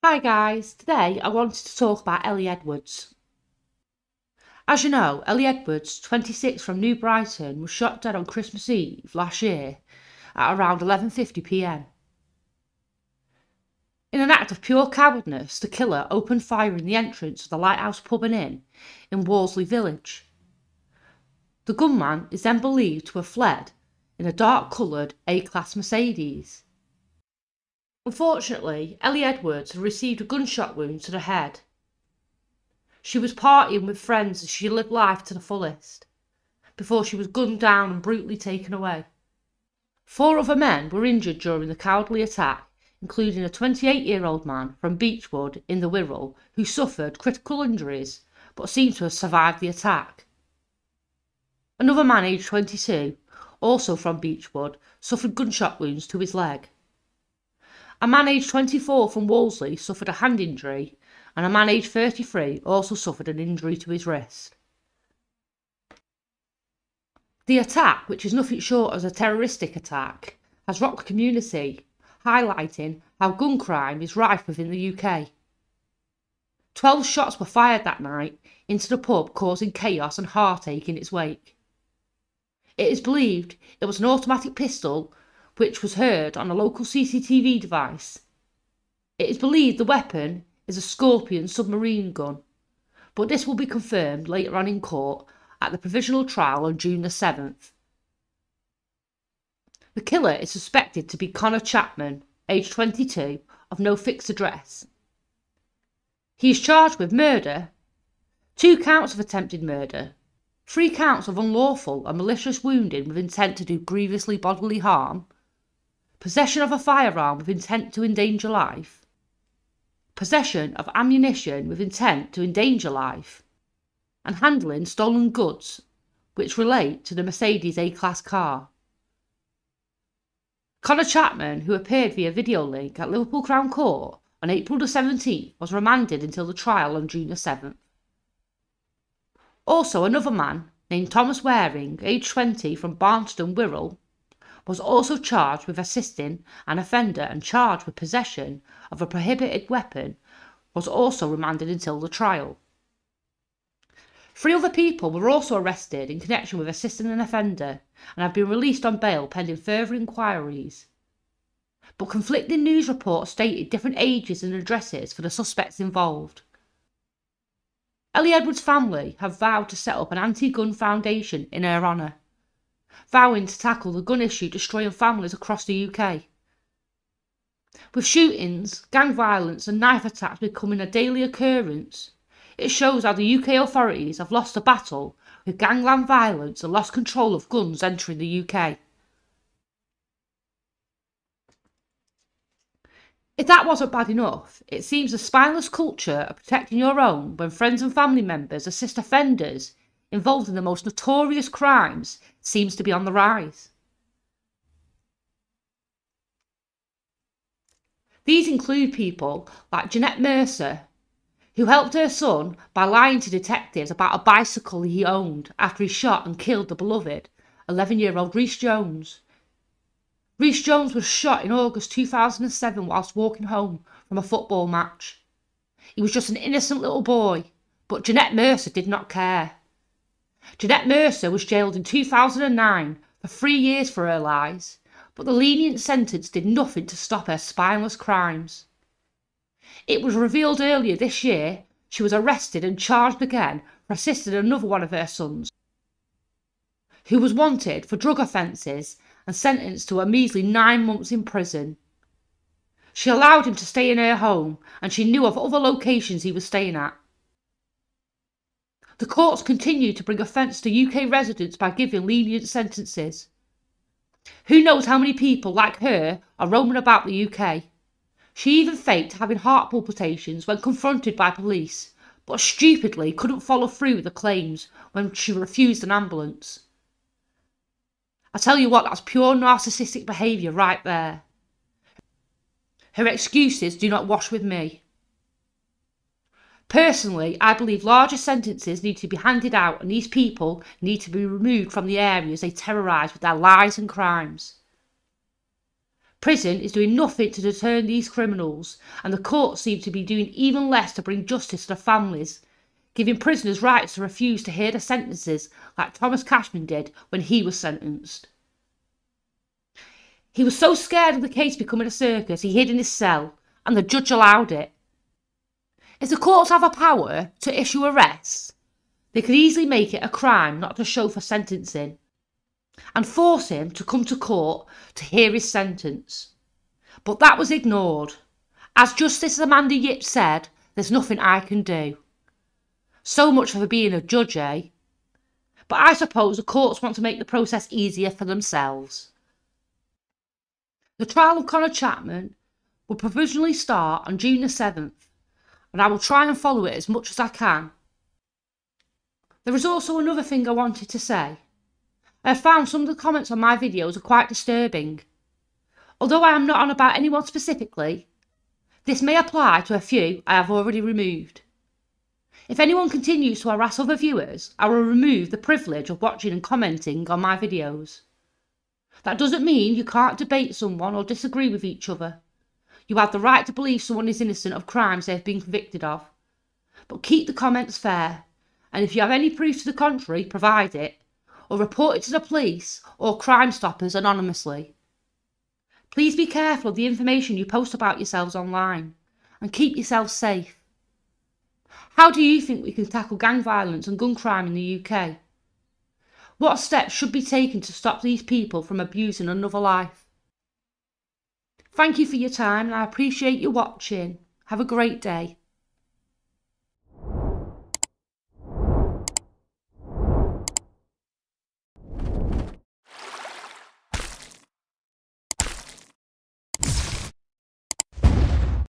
Hi guys, today I wanted to talk about Ellie Edwards. As you know, Ellie Edwards, 26 from New Brighton, was shot dead on Christmas Eve last year at around 11:50 p.m. In an act of pure cowardness, the killer opened fire in the entrance of the Lighthouse Pub and Inn in Worsley Village. The gunman is then believed to have fled in a dark-coloured A-Class Mercedes. Unfortunately, Ellie Edwards had received a gunshot wound to the head. She was partying with friends as she lived life to the fullest, before she was gunned down and brutally taken away. 4 other men were injured during the cowardly attack, including a 28-year-old man from Beechwood in the Wirral who suffered critical injuries but seemed to have survived the attack. Another man aged 22, also from Beechwood, suffered gunshot wounds to his leg. A man aged 24 from Wolseley suffered a hand injury, and a man aged 33 also suffered an injury to his wrist. The attack, which is nothing short of a terroristic attack, has rocked the community, highlighting how gun crime is rife within the UK. 12 shots were fired that night into the pub, causing chaos and heartache in its wake. It is believed it was an automatic pistol which was heard on a local CCTV device. It is believed the weapon is a Scorpion submarine gun, but this will be confirmed later on in court at the provisional trial on June the 7th. The killer is suspected to be Connor Chapman, aged 22, of no fixed address. He is charged with murder, 2 counts of attempted murder, 3 counts of unlawful and malicious wounding with intent to do grievously bodily harm, possession of a firearm with intent to endanger life, possession of ammunition with intent to endanger life, and handling stolen goods which relate to the Mercedes A-Class car. Connor Chapman, who appeared via video link at Liverpool Crown Court on April the 17th, was remanded until the trial on June the 7th. Also, another man named Thomas Waring, aged 20, from Barnston, Wirral, was also charged with assisting an offender and charged with possession of a prohibited weapon, was also remanded until the trial. 3 other people were also arrested in connection with assisting an offender and have been released on bail pending further inquiries. But conflicting news reports stated different ages and addresses for the suspects involved. Ellie Edwards' family have vowed to set up an anti-gun foundation in her honour, vowing to tackle the gun issue destroying families across the UK. With shootings, gang violence and knife attacks becoming a daily occurrence, it shows how the UK authorities have lost the battle with gangland violence and lost control of guns entering the UK. If that wasn't bad enough, it seems the spineless culture of protecting your own when friends and family members assist offenders involved in the most notorious crimes seems to be on the rise. These include people like Jeanette Mercer, who helped her son by lying to detectives about a bicycle he owned after he shot and killed the beloved 11-year-old Rhys Jones. Rhys Jones was shot in August 2007 whilst walking home from a football match. He was just an innocent little boy, but Jeanette Mercer did not care. Jeanette Mercer was jailed in 2009 for 3 years for her lies, but the lenient sentence did nothing to stop her spineless crimes. It was revealed earlier this year she was arrested and charged again for assisting another one of her sons, who was wanted for drug offences and sentenced to a measly 9 months in prison. She allowed him to stay in her home and she knew of other locations he was staying at. The courts continue to bring offence to UK residents by giving lenient sentences. Who knows how many people like her are roaming about the UK? She even faked having heart palpitations when confronted by police, but stupidly couldn't follow through with the claims when she refused an ambulance. I tell you what, that's pure narcissistic behaviour right there. Her excuses do not wash with me. Personally, I believe larger sentences need to be handed out and these people need to be removed from the areas they terrorise with their lies and crimes. Prison is doing nothing to deter these criminals, and the courts seem to be doing even less to bring justice to the families, giving prisoners rights to refuse to hear their sentences like Thomas Cashman did when he was sentenced. He was so scared of the case becoming a circus, he hid in his cell, and the judge allowed it. If the courts have a power to issue arrests, they could easily make it a crime not to show for sentencing, and force him to come to court to hear his sentence. But that was ignored. As Justice Amanda Yip said, there's nothing I can do. So much for being a judge, eh? But I suppose the courts want to make the process easier for themselves. The trial of Conor Chapman will provisionally start on June the 7th, and I will try and follow it as much as I can. There is also another thing I wanted to say. I have found some of the comments on my videos are quite disturbing. Although I am not on about anyone specifically, this may apply to a few I have already removed. If anyone continues to harass other viewers, I will remove the privilege of watching and commenting on my videos. That doesn't mean you can't debate someone or disagree with each other. You have the right to believe someone is innocent of crimes they have been convicted of. But keep the comments fair, and if you have any proof to the contrary, provide it, or report it to the police or Crime Stoppers anonymously. Please be careful of the information you post about yourselves online, and keep yourselves safe. How do you think we can tackle gang violence and gun crime in the UK? What steps should be taken to stop these people from abusing another life? Thank you for your time, and I appreciate you watching. Have a great day.